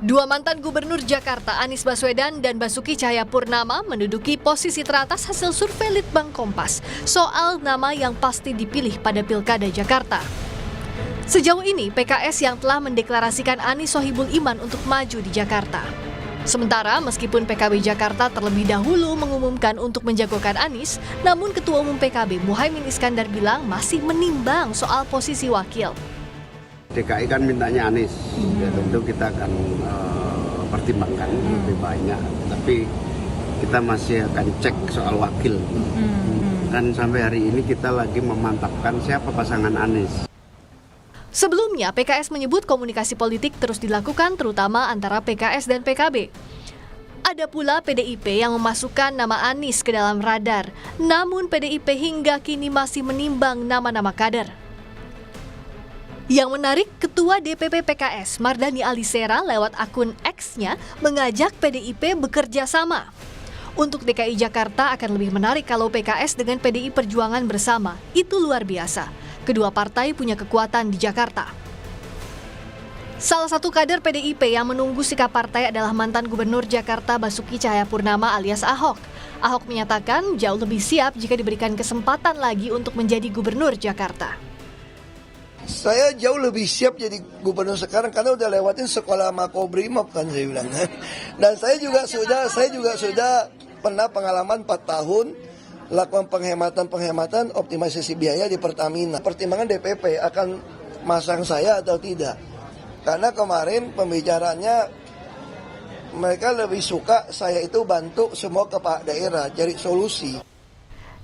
Dua mantan gubernur Jakarta, Anies Baswedan dan Basuki Cahayapurnama, menduduki posisi teratas hasil survei Litbang Kompas soal nama yang pasti dipilih pada Pilkada Jakarta. Sejauh ini, PKS yang telah mendeklarasikan Anies Sohibul Iman untuk maju di Jakarta. Sementara, meskipun PKB Jakarta terlebih dahulu mengumumkan untuk menjagokan Anies, namun Ketua Umum PKB Muhaimin Iskandar bilang masih menimbang soal posisi wakil. DKI kan mintanya Anies, ya tentu kita akan pertimbangkan lebih banyak, tapi kita masih akan cek soal wakil. Dan sampai hari ini kita lagi memantapkan siapa pasangan Anies. Sebelumnya, PKS menyebut komunikasi politik terus dilakukan terutama antara PKS dan PKB. Ada pula PDIP yang memasukkan nama Anies ke dalam radar, namun PDIP hingga kini masih menimbang nama-nama kader. Yang menarik, Ketua DPP PKS Mardhani Alisera lewat akun X-nya mengajak PDIP bekerja sama. Untuk DKI Jakarta akan lebih menarik kalau PKS dengan PDI Perjuangan bersama. Itu luar biasa. Kedua partai punya kekuatan di Jakarta. Salah satu kader PDIP yang menunggu sikap partai adalah mantan Gubernur Jakarta Basuki Cahayapurnama alias Ahok. Ahok menyatakan jauh lebih siap jika diberikan kesempatan lagi untuk menjadi Gubernur Jakarta. Saya jauh lebih siap jadi gubernur sekarang karena udah lewatin sekolah Makobrimob kan saya bilang. Dan saya juga sudah pernah pengalaman 4 tahun lakukan penghematan optimalisasi biaya di Pertamina. Pertimbangan DPP akan masang saya atau tidak. Karena kemarin pembicaranya mereka lebih suka saya itu bantu semua kepala daerah cari solusi.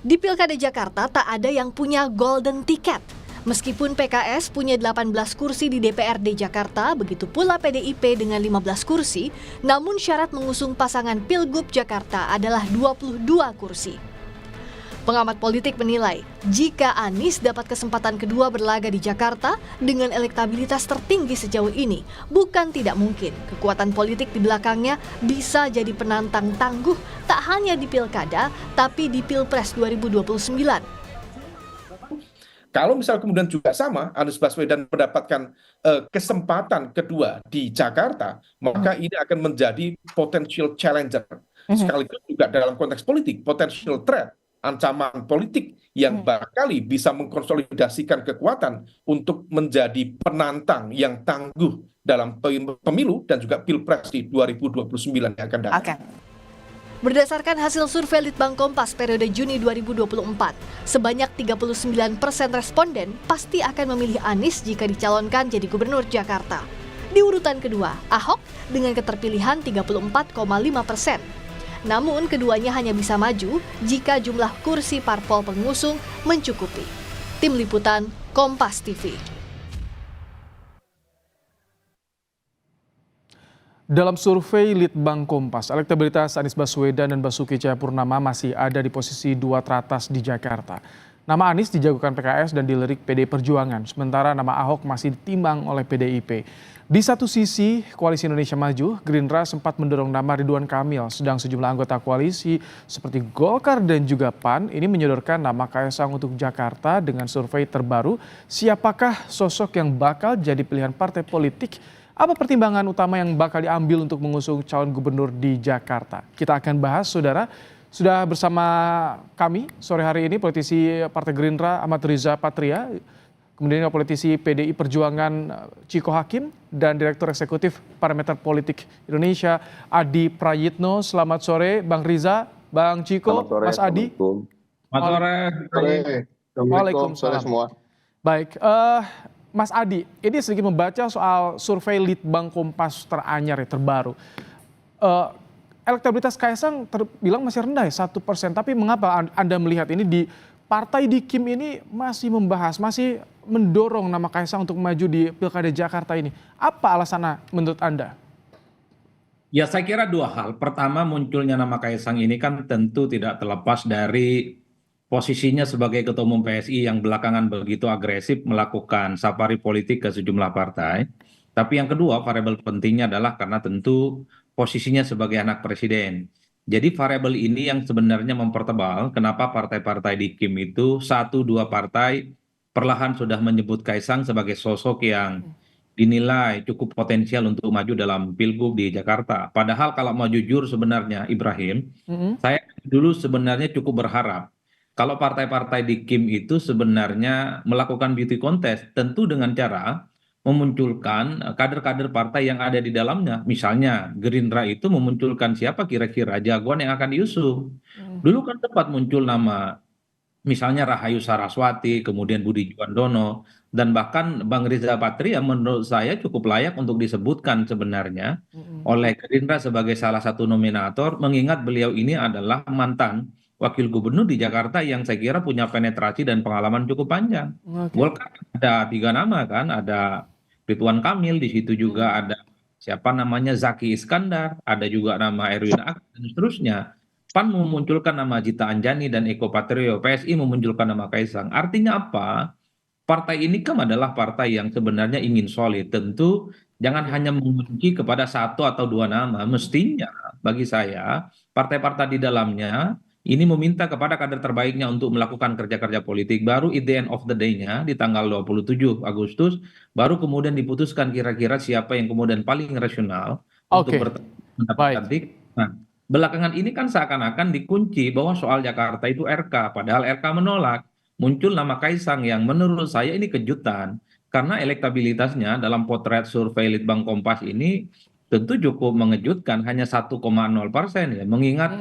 Di Pilkada Jakarta tak ada yang punya golden ticket. Meskipun PKS punya 18 kursi di DPRD Jakarta, begitu pula PDIP dengan 15 kursi, namun syarat mengusung pasangan Pilgub Jakarta adalah 22 kursi. Pengamat politik menilai, jika Anies dapat kesempatan kedua berlaga di Jakarta dengan elektabilitas tertinggi sejauh ini, bukan tidak mungkin kekuatan politik di belakangnya bisa jadi penantang tangguh tak hanya di Pilkada, tapi di Pilpres 2029. Kalau misal kemudian juga sama, Anies Baswedan mendapatkan kesempatan kedua di Jakarta, maka ini akan menjadi potential challenger. Sekaligus juga dalam konteks politik, potential threat, ancaman politik yang barangkali bisa mengkonsolidasikan kekuatan untuk menjadi penantang yang tangguh dalam pemilu dan juga Pilpres di 2029 yang akan datang. Berdasarkan hasil survei Litbang Kompas periode Juni 2024, sebanyak 39% responden pasti akan memilih Anies jika dicalonkan jadi gubernur Jakarta. Di urutan kedua, Ahok dengan keterpilihan 34,5%. Namun keduanya hanya bisa maju jika jumlah kursi parpol pengusung mencukupi. Tim Liputan, Kompas TV. Dalam survei Litbang Kompas, elektabilitas Anies Baswedan dan Basuki Cahayapurnama masih ada di posisi 2 teratas di Jakarta. Nama Anies dijagokan PKS dan dilirik PDI Perjuangan, sementara nama Ahok masih ditimbang oleh PDIP. Di satu sisi, Koalisi Indonesia Maju, Gerindra sempat mendorong nama Ridwan Kamil, sedang sejumlah anggota koalisi seperti Golkar dan juga PAN ini menyodorkan nama Kaesang untuk Jakarta dengan survei terbaru. Siapakah sosok yang bakal jadi pilihan partai politik? Apa pertimbangan utama yang bakal diambil untuk mengusung calon gubernur di Jakarta? Kita akan bahas, saudara. Sudah bersama kami sore hari ini politisi Partai Gerindra Ahmad Riza Patria, kemudian politisi PDI Perjuangan Ciko Hakim, dan Direktur Eksekutif Parameter Politik Indonesia Adi Prayitno. Selamat sore Bang Riza, Bang Ciko, sore, Mas Adi. Selamat sore. Waalaikumsalam. Semua. Baik, Mas Adi, ini sedikit membaca soal survei Litbang Kompas teranyar ya, terbaru. Elektabilitas Kaesang terbilang masih rendah ya, 1%. Tapi mengapa Anda melihat ini di partai di Kim ini masih membahas, masih mendorong nama Kaesang untuk maju di Pilkada Jakarta ini? Apa alasannya menurut Anda? Ya, saya kira 2 hal. Pertama, munculnya nama Kaesang ini kan tentu tidak terlepas dari posisinya sebagai Ketua Umum PSI yang belakangan begitu agresif melakukan safari politik ke sejumlah partai. Tapi yang kedua, variabel pentingnya adalah karena tentu posisinya sebagai anak presiden. Jadi variabel ini yang sebenarnya mempertebal kenapa partai-partai di Kim itu 1-2 partai perlahan sudah menyebut Kaesang sebagai sosok yang dinilai cukup potensial untuk maju dalam Pilgub di Jakarta. Padahal kalau mau jujur sebenarnya Ibrahim, saya dulu sebenarnya cukup berharap kalau partai-partai di Kim itu sebenarnya melakukan beauty contest, tentu dengan cara memunculkan kader-kader partai yang ada di dalamnya. Misalnya Gerindra itu memunculkan siapa kira-kira jagoan yang akan diusung. Dulu kan sempat muncul nama misalnya Rahayu Saraswati, kemudian Budi Juandono, dan bahkan Bang Riza Patria menurut saya cukup layak untuk disebutkan sebenarnya oleh Gerindra sebagai salah satu nominator, mengingat beliau ini adalah mantan wakil gubernur di Jakarta yang saya kira punya penetrasi dan pengalaman cukup panjang. Oke. Golkar ada 3 nama kan, ada Ridwan Kamil, di situ juga ada siapa namanya Zaki Iskandar, ada juga nama Erwin Aksa, dan seterusnya. PAN memunculkan nama Gita Anjani dan Eko Patrio, PSI memunculkan nama Kaisang. Artinya apa? Partai ini kan adalah partai yang sebenarnya ingin solid. Tentu jangan hanya mengunci kepada 1 atau 2 nama. Mestinya bagi saya, partai-partai di dalamnya ini meminta kepada kader terbaiknya untuk melakukan kerja-kerja politik. Baru at the end of the day-nya di tanggal 27 Agustus, baru kemudian diputuskan kira-kira siapa yang kemudian paling rasional untuk Oke, mendapatkan baik. tiket. Nah, belakangan ini kan seakan-akan dikunci bahwa soal Jakarta itu RK, padahal RK menolak. Muncul nama Kaisang yang menurut saya ini kejutan, karena elektabilitasnya dalam potret survei Litbang Kompas ini tentu cukup mengejutkan, hanya 1,0% ya, mengingat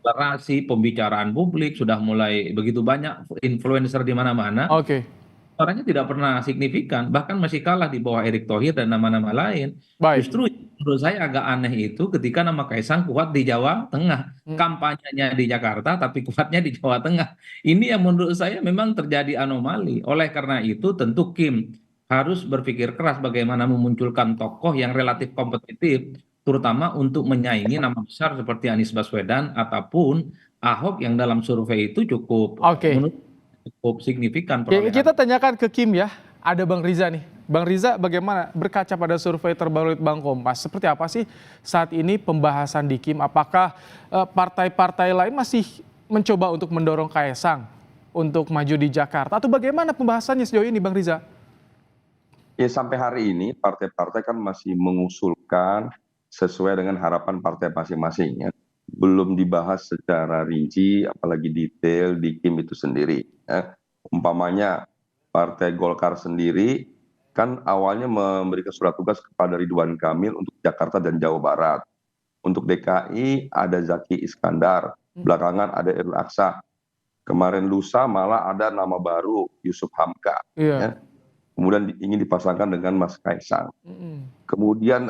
deklarasi pembicaraan publik sudah mulai begitu banyak influencer di mana-mana, Oke, suaranya tidak pernah signifikan, bahkan masih kalah di bawah Erick Thohir dan nama-nama lain. baik. Justru menurut saya agak aneh itu ketika nama Kaisang kuat di Jawa Tengah, kampanyenya di Jakarta tapi kuatnya di Jawa Tengah. Ini yang menurut saya memang terjadi anomali. Oleh karena itu tentu Kim harus berpikir keras bagaimana memunculkan tokoh yang relatif kompetitif, terutama untuk menyaingi nama besar seperti Anies Baswedan ataupun Ahok yang dalam survei itu cukup Oke. menurut cukup signifikan Oke, perolehan. kita tanyakan ke Kim ya. Ada Bang Riza nih. Bang Riza, bagaimana berkaca pada survei terbaru Litbang Kompas? Seperti apa sih saat ini pembahasan di Kim? Apakah partai-partai lain masih mencoba untuk mendorong Kaisang untuk maju di Jakarta? Atau bagaimana pembahasannya sejauh ini, Bang Riza? Ya sampai hari ini partai-partai kan masih mengusulkan sesuai dengan harapan partai masing-masing ya. Belum dibahas secara rinci, apalagi detail di Kim itu sendiri. Ya. Umpamanya Partai Golkar sendiri kan awalnya memberikan surat tugas kepada Ridwan Kamil untuk Jakarta dan Jawa Barat. Untuk DKI ada Zaki Iskandar, belakangan ada Erwin Aksa. Kemarin lusa malah ada nama baru Yusuf Hamka. Iya. Ya. Kemudian ingin dipasangkan dengan Mas Kaisang. Kemudian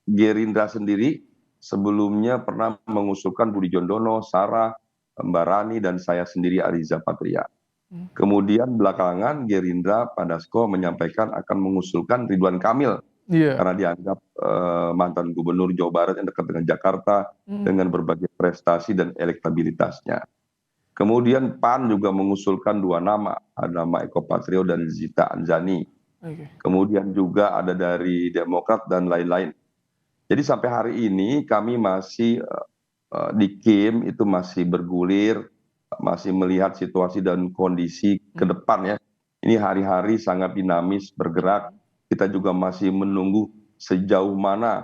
Gerindra sendiri sebelumnya pernah mengusulkan Budi Juandono, Sarah, Mbak Rani, dan saya sendiri Ariza Patria. Kemudian belakangan Gerindra pada Dasko menyampaikan akan mengusulkan Ridwan Kamil Iya. karena dianggap mantan gubernur Jawa Barat yang dekat dengan Jakarta dengan berbagai prestasi dan elektabilitasnya. Kemudian PAN juga mengusulkan 2 nama, ada nama Eko Patrio dan Zita Anjani. Oke. Kemudian juga ada dari Demokrat dan lain-lain. Jadi sampai hari ini kami masih di Kim itu masih bergulir, masih melihat situasi dan kondisi ke depan ya. Ini hari-hari sangat dinamis bergerak. Kita juga masih menunggu sejauh mana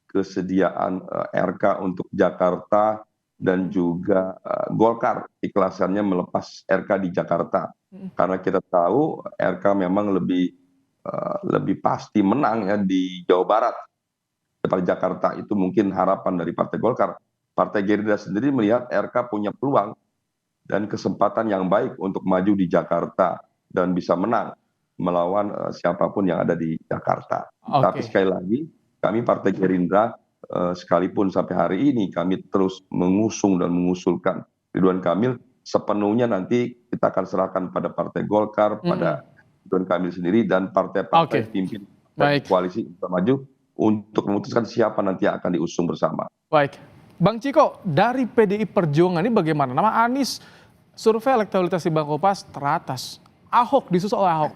kesediaan RK untuk Jakarta dan juga Golkar ikhlasannya melepas RK di Jakarta. Karena kita tahu RK memang lebih pasti menang ya di Jawa Barat. Daripada Jakarta itu mungkin harapan dari Partai Golkar. Partai Gerindra sendiri melihat RK punya peluang dan kesempatan yang baik untuk maju di Jakarta dan bisa menang melawan siapapun yang ada di Jakarta. Oke. Tapi sekali lagi kami Partai Gerindra sekalipun sampai hari ini kami terus mengusung dan mengusulkan Ridwan Kamil, sepenuhnya nanti kita akan serahkan pada Partai Golkar, pada Ridwan Kamil sendiri dan partai-partai pimpin Baik. koalisi untuk maju untuk memutuskan siapa nanti yang akan diusung bersama. Baik. Bang Ciko, dari PDI Perjuangan ini bagaimana? Nama Anies, survei elektabilitas di Litbang Kompas teratas. Ahok, disusul oleh Ahok.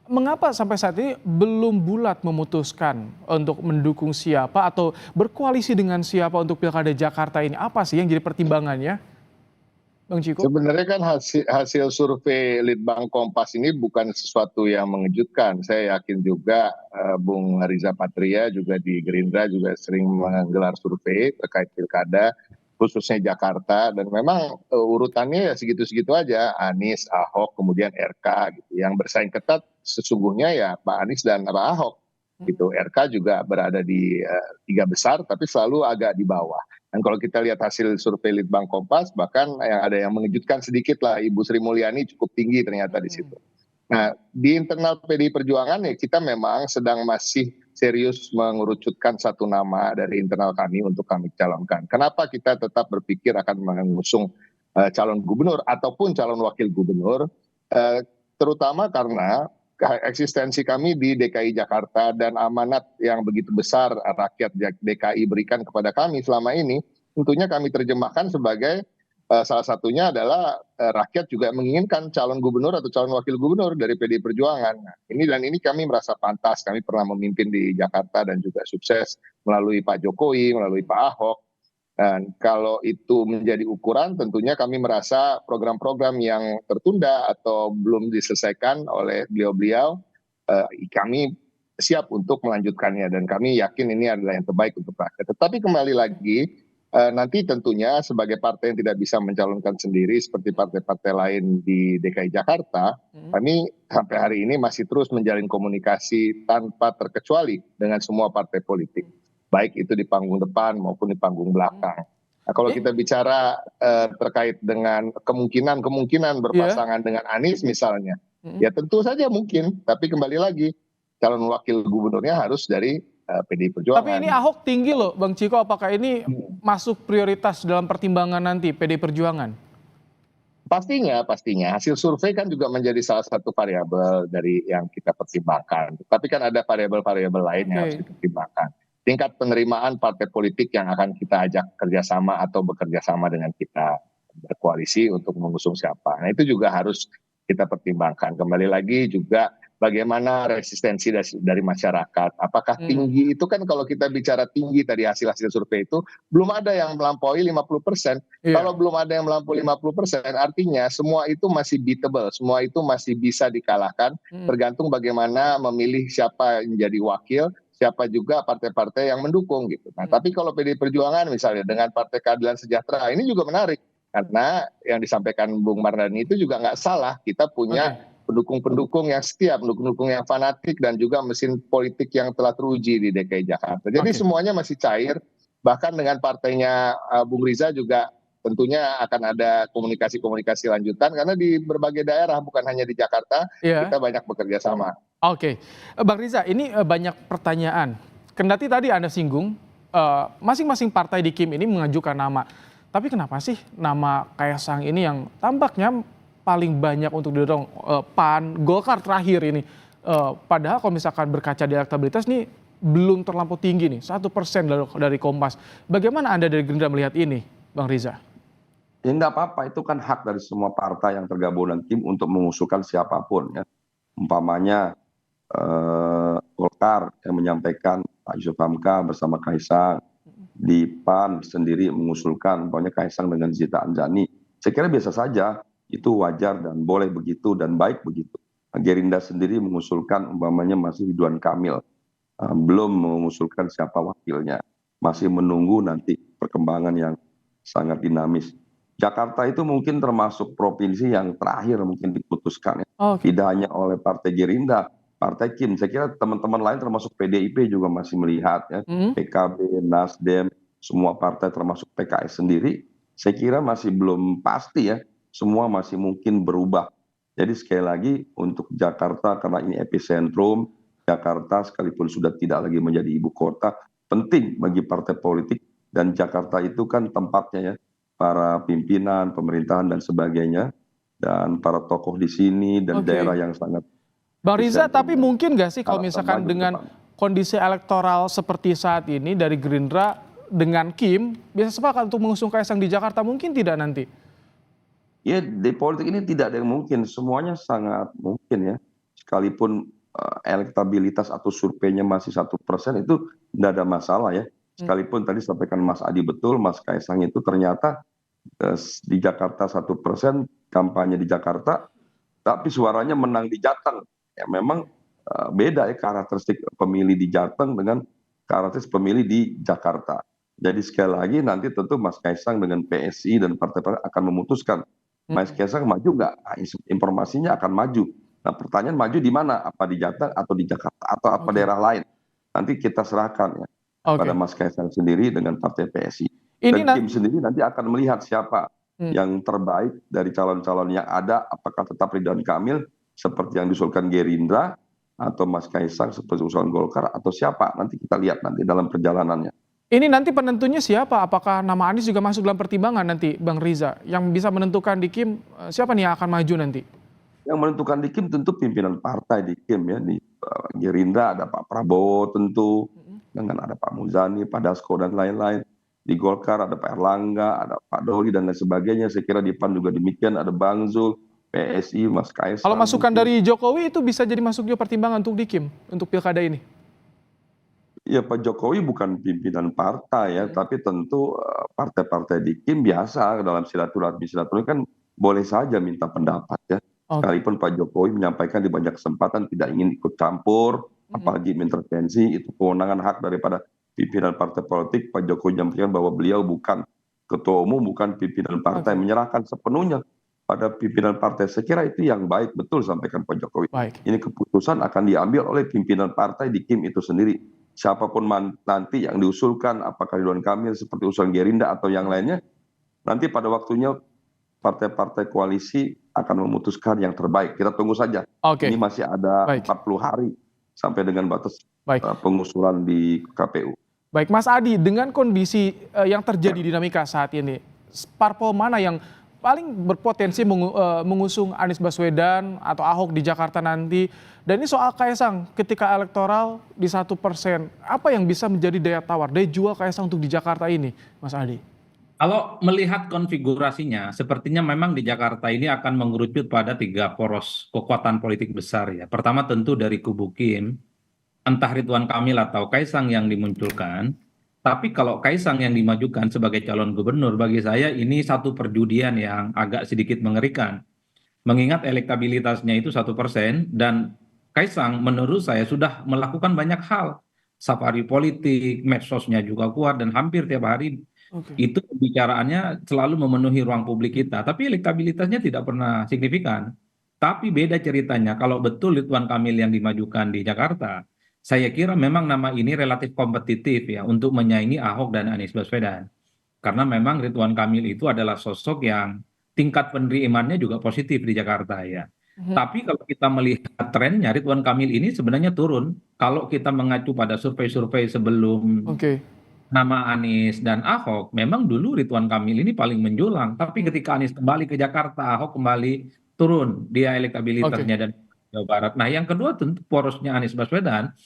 Mengapa sampai saat ini belum bulat memutuskan untuk mendukung siapa atau berkoalisi dengan siapa untuk Pilkada Jakarta ini? Apa sih yang jadi pertimbangannya? Bang Ciko? Sebenarnya kan hasil survei Litbang Kompas ini bukan sesuatu yang mengejutkan. Saya yakin juga Bung Riza Patria juga di Gerindra juga sering menggelar survei terkait pilkada, khususnya Jakarta. Dan memang urutannya ya segitu-segitu aja, Anies, Ahok, kemudian RK gitu. Yang bersaing ketat sesungguhnya ya Pak Anies dan Pak Ahok gitu. RK juga berada di 3 besar tapi selalu agak di bawah. Dan kalau kita lihat hasil survei Litbang Kompas, bahkan yang ada yang mengejutkan sedikit lah, Ibu Sri Mulyani cukup tinggi ternyata di situ. Nah, di internal PDI Perjuangan ya kita memang sedang masih serius mengerucutkan satu nama dari internal kami untuk kami calonkan. Kenapa kita tetap berpikir akan mengusung calon gubernur ataupun calon wakil gubernur, terutama karena eksistensi kami di DKI Jakarta dan amanat yang begitu besar rakyat DKI berikan kepada kami selama ini, tentunya kami terjemahkan sebagai salah satunya adalah rakyat juga menginginkan calon gubernur atau calon wakil gubernur dari PDI Perjuangan. Nah, ini kami merasa pantas, kami pernah memimpin di Jakarta dan juga sukses melalui Pak Jokowi, melalui Pak Ahok. Dan kalau itu menjadi ukuran, tentunya kami merasa program-program yang tertunda atau belum diselesaikan oleh beliau-beliau, kami siap untuk melanjutkannya dan kami yakin ini adalah yang terbaik untuk rakyat. Tetapi kembali lagi, nanti tentunya sebagai partai yang tidak bisa mencalonkan sendiri seperti partai-partai lain di DKI Jakarta, kami sampai hari ini masih terus menjalin komunikasi tanpa terkecuali dengan semua partai politik, baik itu di panggung depan maupun di panggung belakang. Nah, kalau kita bicara terkait dengan kemungkinan berpasangan dengan Anies misalnya, ya tentu saja mungkin, tapi kembali lagi calon wakil gubernurnya harus dari PDI Perjuangan. Tapi ini Ahok tinggi loh, Bang Ciko. Apakah ini masuk prioritas dalam pertimbangan nanti PDI Perjuangan? Pastinya hasil survei kan juga menjadi salah satu variabel dari yang kita pertimbangkan. Tapi kan ada variabel-variabel lain yang harus dipertimbangkan. Tingkat penerimaan partai politik yang akan kita ajak kerjasama atau bekerja sama dengan kita berkoalisi untuk mengusung siapa. Nah itu juga harus kita pertimbangkan. Kembali lagi juga bagaimana resistensi dari masyarakat. Apakah tinggi itu kan kalau kita bicara tinggi tadi hasil survei itu belum ada yang melampaui 50%. Kalau belum ada yang melampaui 50%, artinya semua itu masih beatable, semua itu masih bisa dikalahkan. Tergantung bagaimana memilih siapa yang menjadi wakil, siapa juga partai-partai yang mendukung gitu. Nah, tapi kalau PDI Perjuangan misalnya dengan Partai Keadilan Sejahtera ini juga menarik karena yang disampaikan Bung Mardhani itu juga nggak salah. Kita punya pendukung-pendukung yang setia, pendukung-pendukung yang fanatik dan juga mesin politik yang telah teruji di DKI Jakarta. Jadi semuanya masih cair. Bahkan dengan partainya Bung Riza juga tentunya akan ada komunikasi-komunikasi lanjutan karena di berbagai daerah bukan hanya di Jakarta kita banyak bekerja sama. Oke, Bang Riza, ini banyak pertanyaan. Kendati tadi Anda singgung, masing-masing partai di KIM ini mengajukan nama. Tapi kenapa sih nama Kaisang ini yang tampaknya paling banyak untuk didorong PAN, Golkar terakhir ini? Padahal kalau misalkan berkaca di elektabilitas nih belum terlampau tinggi nih, 1% dari Kompas. Bagaimana Anda dari Gerindra melihat ini, Bang Riza? Ya nggak apa-apa, itu kan hak dari semua partai yang tergabung dalam KIM untuk mengusulkan siapapun ya. Umpamanya Golkar yang menyampaikan Pak Yusuf Hamka bersama Kaisang, di PAN sendiri mengusulkan umpamanya Kaisang dengan Zita Anzani. Saya kira biasa saja, itu wajar dan boleh begitu dan baik begitu. Gerindra sendiri mengusulkan umpamanya masih Ridwan Kamil, belum mengusulkan siapa wakilnya, masih menunggu nanti perkembangan yang sangat dinamis. Jakarta itu mungkin termasuk provinsi yang terakhir mungkin diputuskan ya. Tidak hanya oleh Partai Gerindra, Partai KIM. Saya kira teman-teman lain termasuk PDIP juga masih melihat ya. PKB, Nasdem, semua partai termasuk PKS sendiri, saya kira masih belum pasti ya. Semua masih mungkin berubah. Jadi sekali lagi untuk Jakarta karena ini epicentrum, Jakarta sekalipun sudah tidak lagi menjadi ibu kota, penting bagi partai politik dan Jakarta itu kan tempatnya ya para pimpinan, pemerintahan dan sebagainya dan para tokoh di sini dan daerah yang sangat. Bang Riza, tapi mungkin nggak sih kalau misalkan dengan kondisi elektoral seperti saat ini dari Gerindra dengan KIM bisa sepakat untuk mengusung Kaisang di Jakarta, mungkin tidak nanti? Ya di politik ini tidak ada yang mungkin, semuanya sangat mungkin ya. Sekalipun elektabilitas atau surveinya masih 1% itu tidak ada masalah ya. Sekalipun tadi sampaikan Mas Adi betul, Mas Kaisang itu ternyata di Jakarta 1%, kampanye di Jakarta, tapi suaranya menang di Jateng. Ya memang beda ya karakteristik pemilih di Jateng dengan karakteristik pemilih di Jakarta. Jadi sekali lagi nanti tentu Mas Kaisang dengan PSI dan partai-partai akan memutuskan Mas Kaisang maju nggak? Nah, informasinya akan maju. Nah pertanyaan maju di mana? Apa di Jateng atau di Jakarta atau apa daerah lain? Nanti kita serahkan ya pada Mas Kaisang sendiri dengan partai PSI. Dan tim sendiri nanti akan melihat siapa yang terbaik dari calon-calon yang ada, apakah tetap Ridwan Kamil seperti yang diusulkan Gerindra, atau Mas Kaisang seperti usulan Golkar, atau siapa, nanti kita lihat nanti dalam perjalanannya. Ini nanti penentunya siapa? Apakah nama Anies juga masuk dalam pertimbangan nanti, Bang Riza? Yang bisa menentukan di Kim, siapa nih yang akan maju nanti? Yang menentukan di Kim tentu pimpinan partai di Kim ya. Di Gerindra ada Pak Prabowo tentu, dengan ada Pak Muzani, Pak Dasko, dan lain-lain. Di Golkar ada Pak Erlangga, ada Pak Doli, dan lain sebagainya. Saya kira di PAN juga demikian, ada Bang Zul, PSI, Mas Kaisang. Kalau masukan dari Jokowi itu bisa jadi masuk juga pertimbangan untuk di Kim, untuk pilkada ini? Ya Pak Jokowi bukan pimpinan partai ya, tapi tentu partai-partai di Kim biasa dalam silaturahmi kan boleh saja minta pendapat ya. Sekalipun Pak Jokowi menyampaikan di banyak kesempatan tidak ingin ikut campur, apalagi intervensi, itu kewenangan hak daripada pimpinan partai politik. Pak Jokowi menyampaikan bahwa beliau bukan ketua umum, bukan pimpinan partai, menyerahkan sepenuhnya pada pimpinan partai. Saya kira itu yang baik, betul sampaikan Pak Jokowi. Ini keputusan akan diambil oleh pimpinan partai di Kim itu sendiri. Siapapun nanti yang diusulkan, apakah Ridwan Kamil seperti usulan Gerindra atau yang lainnya, nanti pada waktunya partai-partai koalisi akan memutuskan yang terbaik. Kita tunggu saja. Ini masih ada 40 hari sampai dengan batas pengusulan di KPU. Baik, Mas Adi, dengan kondisi yang terjadi dinamika saat ini, parpol mana yang paling berpotensi mengusung Anies Baswedan atau Ahok di Jakarta nanti? Dan ini soal Kaisang, ketika elektoral di 1%, apa yang bisa menjadi daya tawar, daya jual Kaisang untuk di Jakarta ini, Mas Adi? Kalau melihat konfigurasinya, sepertinya memang di Jakarta ini akan mengerucut pada 3 poros kekuatan politik besar ya. Pertama tentu dari kubu Kim, entah Ridwan Kamil atau Kaisang yang dimunculkan. Tapi kalau Kaisang yang dimajukan sebagai calon gubernur, bagi saya ini satu perjudian yang agak sedikit mengerikan. Mengingat elektabilitasnya itu 1% dan Kaisang menurut saya sudah melakukan banyak hal. Safari politik, medsosnya juga kuat dan hampir tiap hari itu pembicaraannya selalu memenuhi ruang publik kita. Tapi elektabilitasnya tidak pernah signifikan. Tapi beda ceritanya kalau betul Ridwan Kamil yang dimajukan di Jakarta. Saya kira memang nama ini relatif kompetitif ya untuk menyaingi Ahok dan Anies Baswedan. Karena memang Ridwan Kamil itu adalah sosok yang tingkat penerimaannya juga positif di Jakarta ya. Tapi kalau kita melihat trennya Ridwan Kamil ini sebenarnya turun. Kalau kita mengacu pada survei-survei sebelum nama Anies dan Ahok, memang dulu Ridwan Kamil ini paling menjulang. Tapi ketika Anies kembali ke Jakarta, Ahok kembali turun dia elektabilitasnya dan Jawa Barat. Nah yang kedua tentu porosnya Anies Baswedan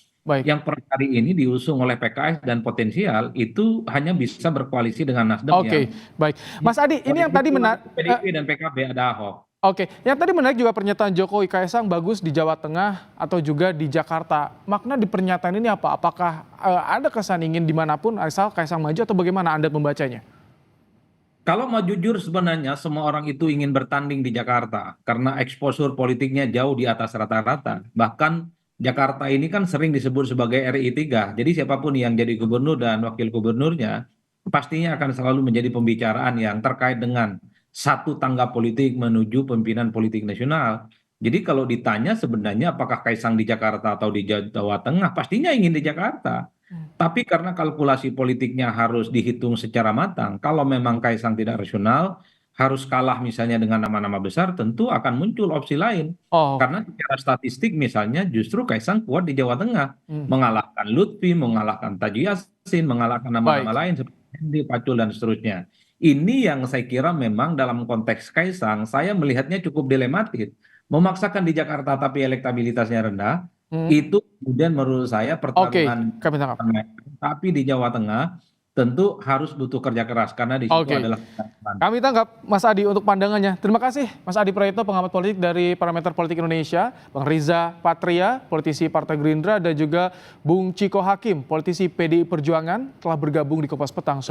yang per hari ini diusung oleh PKS dan potensial itu hanya bisa berkoalisi dengan Nasdem. Baik. Mas Adi, ini yang tadi menarik. PDIP dan PKB ada Ahok. Yang tadi menarik juga pernyataan Jokowi Kaisang bagus di Jawa Tengah atau juga di Jakarta. Makna di pernyataan ini apa? Apakah ada kesan ingin dimanapun asal Kaisang maju atau bagaimana Anda membacanya? Kalau mau jujur sebenarnya semua orang itu ingin bertanding di Jakarta karena exposure politiknya jauh di atas rata-rata. Bahkan Jakarta ini kan sering disebut sebagai RI 3. Jadi siapapun yang jadi gubernur dan wakil gubernurnya pastinya akan selalu menjadi pembicaraan yang terkait dengan satu tangga politik menuju pimpinan politik nasional. Jadi kalau ditanya sebenarnya apakah Kaisang di Jakarta atau di Jawa Tengah, pastinya ingin di Jakarta. Tapi karena kalkulasi politiknya harus dihitung secara matang, kalau memang Kaisang tidak rasional, harus kalah misalnya dengan nama-nama besar, tentu akan muncul opsi lain. Karena secara statistik misalnya justru Kaisang kuat di Jawa Tengah, mengalahkan Lutfi, mengalahkan Taji Yassin, mengalahkan nama-nama lain seperti Hendi, Pacul dan seterusnya. Ini yang saya kira memang dalam konteks Kaisang, saya melihatnya cukup dilematis. Memaksakan di Jakarta tapi elektabilitasnya rendah, itu kemudian menurut saya pertarungan. Tapi di Jawa Tengah tentu harus butuh kerja keras karena di situ adalah. Kami tangkap Mas Adi untuk pandangannya. Terima kasih Mas Adi Praetno, pengamat politik dari Parameter Politik Indonesia, Bang Riza Patria, politisi Partai Gerindra, dan juga Bung Ciko Hakim, politisi PDI Perjuangan, telah bergabung di Kompas Petang.